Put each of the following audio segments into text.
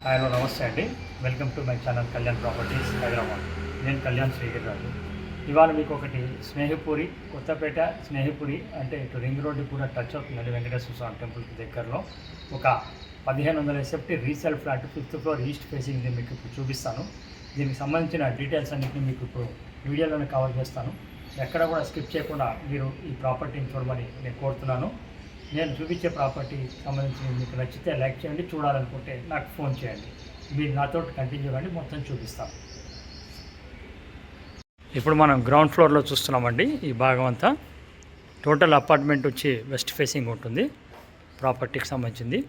Hello నమస్తే అండి. Welcome to my channel Kalyan properties Hyderabad. నేను కళ్యాణ్ శ్రీగిరిరాజు. ఇవాళ మీకు ఒకటి స్నేహిపురి, కొత్తపేట స్నేహిపురి అంటే ఇటు రింగ్ రోడ్డు కూడా టచ్ అవుతుందండి. వెంకటేశ్వర స్వామి టెంపుల్కి దగ్గరలో ఒక 1500 SFT resale flat 5th floor east facing మీకు ఇప్పుడు చూపిస్తాను. దీనికి సంబంధించిన డీటెయిల్స్ అన్నింటినీ మీకు ఇప్పుడు వీడియోలోనే కవర్ చేస్తాను. ఎక్కడ కూడా స్కిప్ చేయకుండా మీరు ఈ ప్రాపర్టీని చూడమని నేను కోరుతున్నాను. నేను చూపించే ప్రాపర్టీ సంబంధించి మీకు నచ్చితే లైక్ చేయండి, చూడాలనుకుంటే నాకు ఫోన్ చేయండి. మీరు నాతో కంటిన్యూ కానీ మొత్తం చూపిస్తాను. ఇప్పుడు మనం గ్రౌండ్ ఫ్లోర్లో చూస్తున్నామండి. ఈ భాగం అంతా టోటల్ అపార్ట్మెంట్ వచ్చి వెస్ట్ ఫేసింగ్ ఉంటుంది. ప్రాపర్టీకి సంబంధించింది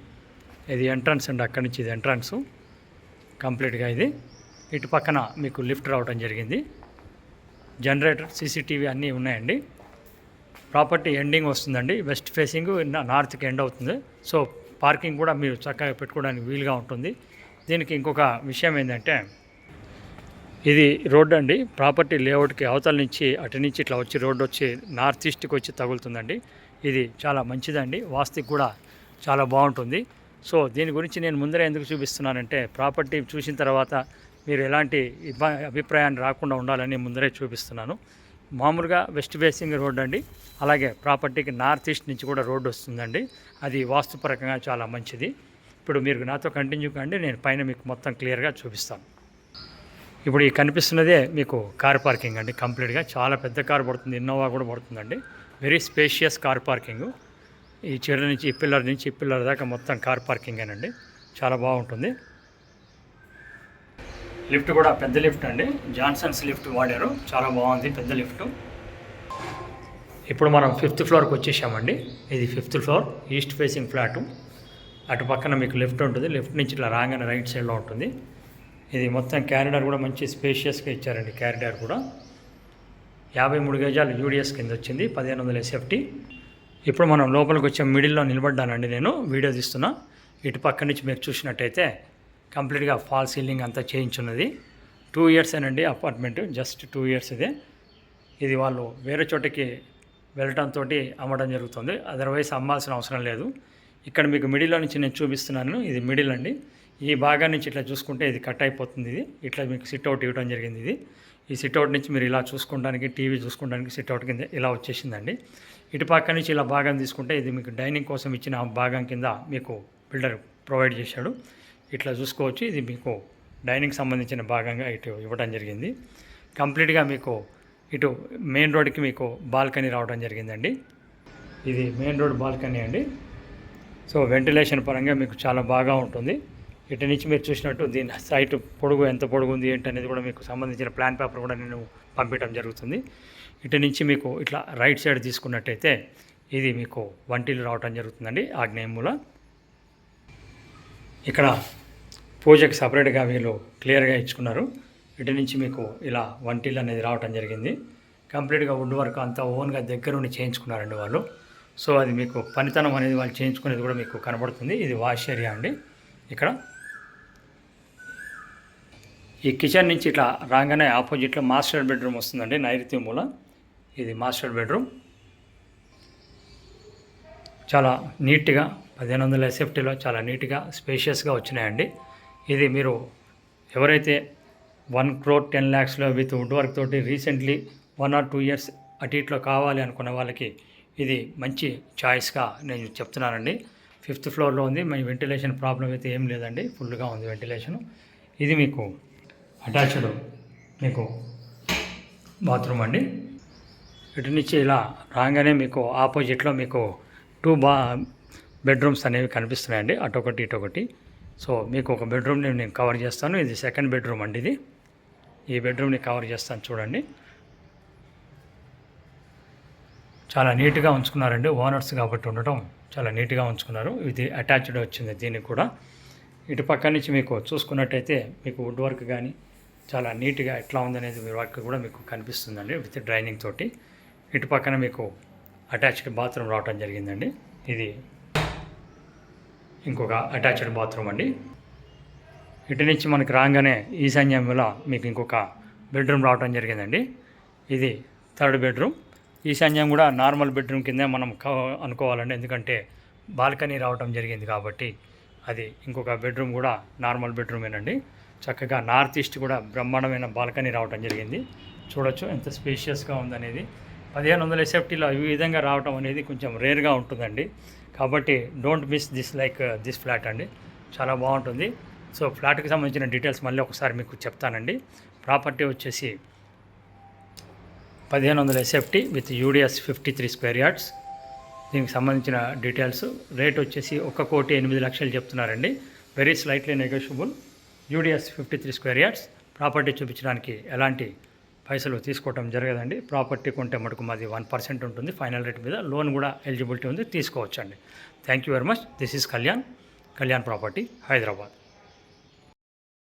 ఇది ఎంట్రన్స్ అండి. అక్కడి నుంచి ఇది ఎంట్రన్స్ కంప్లీట్గా. ఇది ఇటు పక్కన మీకు లిఫ్ట్ రావడం జరిగింది. జనరేటర్, సీసీటీవీ అన్నీ ఉన్నాయండి. ప్రాపర్టీ ఎండింగ్ వస్తుందండి. వెస్ట్ ఫేసింగ్ నార్త్కి ఎండ్ అవుతుంది. సో పార్కింగ్ కూడా మీరు చక్కగా పెట్టుకోవడానికి వీలుగా ఉంటుంది. దీనికి ఇంకొక విషయం ఏంటంటే ఇది రోడ్ అండి. ప్రాపర్టీ లేఅవుట్కి అవతల నుంచి అటు నుంచి ఇట్లా వచ్చి రోడ్డు వచ్చి నార్త్ ఈస్ట్కి వచ్చి తగులుతుందండి. ఇది చాలా మంచిదండి. వాస్తుకి కూడా చాలా బాగుంటుంది. సో దీని గురించి నేను ముందరే ఎందుకు చూపిస్తున్నానంటే ప్రాపర్టీ చూసిన తర్వాత మీరు ఎలాంటి అభిప్రాయాన్ని రాకుండా ఉండాలని ముందరే చూపిస్తున్నాను. మామూలుగా వెస్ట్ ఫేసింగ్ రోడ్ అండి. అలాగే ప్రాపర్టీకి నార్త్ ఈస్ట్ నుంచి కూడా రోడ్డు వస్తుందండి. అది వాస్తుపరంగా చాలా మంచిది. ఇప్పుడు మీరు నాతో కంటిన్యూ కండి, నేను పైన మీకు మొత్తం క్లియర్గా చూపిస్తాను. ఇప్పుడు ఈ కనిపిస్తున్నదే మీకు కార్ పార్కింగ్ అండి. కంప్లీట్గా చాలా పెద్ద కార్ పడుతుంది, ఇన్నోవా కూడా పడుతుందండి. Very spacious car parking. ఈ చీర నుంచి ఈ పిల్లర్ దాకా మొత్తం కార్ పార్కింగేనండి. చాలా బాగుంటుంది. లిఫ్ట్ కూడా పెద్ద లిఫ్ట్ అండి. జాన్సన్స్ లిఫ్ట్ వాడారు, చాలా బాగుంది పెద్ద లిఫ్ట్. ఇప్పుడు మనం 5th ఫ్లోర్కి వచ్చేసామండి. ఇది 5th floor east facing flat. అటు పక్కన మీకు లిఫ్ట్ ఉంటుంది. లిఫ్ట్ నుంచి ఇట్లా రాగానే రైట్ సైడ్లో ఉంటుంది. ఇది మొత్తం క్యారిడార్ కూడా మంచి స్పేషియస్గా ఇచ్చారండి. క్యారిడార్ కూడా 53 గజాలు యూడిఎస్ కింద వచ్చింది, 1500 ఎస్ఎఫ్టీ. ఇప్పుడు మనం లోపలికి వచ్చే మిడిల్లో నిలబడ్డానండి. నేను వీడియో తీస్తున్నా. ఇటు పక్క నుంచి మీరు చూసినట్టయితే కంప్లీట్గా ఫాల్ సీలింగ్ అంతా చేయించున్నది. 2 ఇయర్స్ ఏనండి అపార్ట్మెంట్, జస్ట్ 2 ఇయర్స్ ఇదే. ఇది వాళ్ళు వేరే చోటకి వెళ్ళటంతో అమ్మడం జరుగుతుంది. అదర్వైజ్ అమ్మాల్సిన అవసరం లేదు. ఇక్కడ మీకు మిడిల్లో నుంచి నేను చూపిస్తున్నాను. ఇది మిడిల్ అండి. ఈ భాగం నుంచి ఇట్లా చూసుకుంటే ఇది కట్ అయిపోతుంది. ఇది ఇట్లా మీకు సిట్అవుట్ ఇవ్వడం జరిగింది. ఇది ఈ సిట్అవుట్ నుంచి మీరు ఇలా చూసుకోవడానికి, టీవీ చూసుకోవడానికి సిట్అవుట్ కింద ఇలా వచ్చేసిందండి. ఇటు పక్క నుంచి ఇలా భాగం తీసుకుంటే ఇది మీకు డైనింగ్ కోసం ఇచ్చిన భాగం కింద మీకు బిల్డర్ ప్రొవైడ్ చేశాడు. ఇట్లా చూసుకోవచ్చు. ఇది మీకు డైనింగ్ సంబంధించిన భాగంగా ఇటు ఇవ్వడం జరిగింది. కంప్లీట్గా మీకు ఇటు మెయిన్ రోడ్కి మీకు బాల్కనీ రావడం జరిగిందండి. ఇది మెయిన్ రోడ్ బాల్కనీ అండి. సో వెంటిలేషన్ పరంగా మీకు చాలా బాగా ఉంటుంది. ఇటు నుంచి మీరు చూసినట్టు దీని సైట్ పొడుగు ఎంత పొడుగు ఉంది ఏంటి అనేది కూడా మీకు సంబంధించిన ప్లాన్ పేపర్ కూడా నేను పంపించడం జరుగుతుంది. ఇటు నుంచి మీకు ఇట్లా రైట్ సైడ్ తీసుకున్నట్టయితే ఇది మీకు వంటిల్లు రావడం జరుగుతుందండి. ఆగ్నేయమూల ఇక్కడ పూజకి సపరేట్గా వీళ్ళు క్లియర్గా ఇచ్చుకున్నారు. ఇటు నుంచి మీకు ఇలా వంటిల్లు అనేది రావడం జరిగింది. కంప్లీట్గా వుడ్ వర్క్ అంతా ఓన్గా దగ్గరుండి చేయించుకున్నారండి వాళ్ళు. సో అది మీకు పనితనం అనేది వాళ్ళు చేయించుకునేది కూడా మీకు కనబడుతుంది. ఇది వాష్ ఏరియా అండి. ఇక్కడ ఈ కిచెన్ నుంచి ఇట్లా రాగానే ఆపోజిట్లో మాస్టర్ బెడ్రూమ్ వస్తుందండి. నైరుతి మూల ఇది మాస్టర్ బెడ్రూమ్. చాలా నీట్గా 1500 ఎస్ఎఫ్టీలో చాలా నీట్గా స్పేషియస్గా వచ్చినాయండి. ఇది మీరు ఎవరైతే 1 crore 10 lakhsలో విత్ వుడ్ వర్క్ తోటి రీసెంట్లీ 1 or 2 years అటు ఇట్లో కావాలి అనుకున్న వాళ్ళకి ఇది మంచి చాయిస్గా నేను చెప్తున్నానండి. 5th ఫ్లోర్లో ఉంది. మీ వెంటిలేషన్ ప్రాబ్లం అయితే ఏం లేదండి, ఫుల్గా ఉంది వెంటిలేషను. ఇది మీకు అటాచ్డ్ మీకు బాత్రూమ్ అండి. ఇటు నుంచి ఇలా రాగానే మీకు ఆపోజిట్లో మీకు 2 బెడ్రూమ్స్ అనేవి కనిపిస్తున్నాయండి, అటొకటి ఇటొకటి. సో మీకు ఒక బెడ్రూమ్ని నేను కవర్ చేస్తాను. ఇది 2nd బెడ్రూమ్ అండి. ఇది ఈ బెడ్రూమ్ని కవర్ చేస్తాను చూడండి. చాలా నీట్గా ఉంచుకున్నారండి. ఓనర్స్ కాబట్టి ఉండటం చాలా నీట్గా ఉంచుకున్నారు. ఇది అటాచ్డ్ వచ్చింది దీనికి కూడా. ఇటు పక్క నుంచి మీకు చూసుకున్నట్టయితే మీకు వుడ్ వర్క్ కానీ చాలా నీట్గా ఎట్లా ఉందనేది మీ వర్క్ కూడా మీకు కనిపిస్తుందండి విత్ డ్రైనింగ్ తోటి. ఇటు పక్కన మీకు అటాచ్డ్ బాత్రూమ్ రావడం జరిగిందండి. ఇది ఇంకొక అటాచ్డ్ బాత్రూమ్ అండి. ఇటు నుంచి మనకి రాగానే ఈశాన్యంలో మీకు ఇంకొక బెడ్రూమ్ రావడం జరిగిందండి. ఇది 3rd బెడ్రూమ్. ఈశాన్యం కూడా నార్మల్ బెడ్రూమ్ కిందే మనం అనుకోవాలండి. ఎందుకంటే బాల్కనీ రావడం జరిగింది కాబట్టి అది ఇంకొక బెడ్రూమ్ కూడా నార్మల్ బెడ్రూమేనండి. చక్కగా నార్త్ ఈస్ట్ కూడా బ్రహ్మాండమైన బాల్కనీ రావడం జరిగింది. చూడొచ్చు ఎంత స్పేషియస్గా ఉందనేది. 1500 SFTలో ఈ విధంగా రావడం అనేది కొంచెం రేర్గా ఉంటుందండి. కాబట్టి డోంట్ మిస్ దిస్ ఫ్లాట్ అండి, చాలా బాగుంటుంది. సో ఫ్లాట్కి సంబంధించిన డీటెయిల్స్ మళ్ళీ ఒకసారి మీకు చెప్తానండి. ప్రాపర్టీ వచ్చేసి 1500 SFT with UDS 53 square yards. దీనికి సంబంధించిన డీటెయిల్స్ రేట్ వచ్చేసి 1,08,00,000 చెప్తున్నారండి. Very slightly negotiable. UDS 53 square yards. Property చూపించడానికి ఎలాంటి పైసలు తీసుకోవటం జరగదండి. ప్రాపర్టీ కొంటే మటుకు మాది 1% ఉంటుంది ఫైనల్ రేట్ మీద. లోన్ కూడా ఎలిజిబిలిటీ ఉంది, తీసుకోవచ్చండి. Thank you very much. This is Kalyan property, Hyderabad.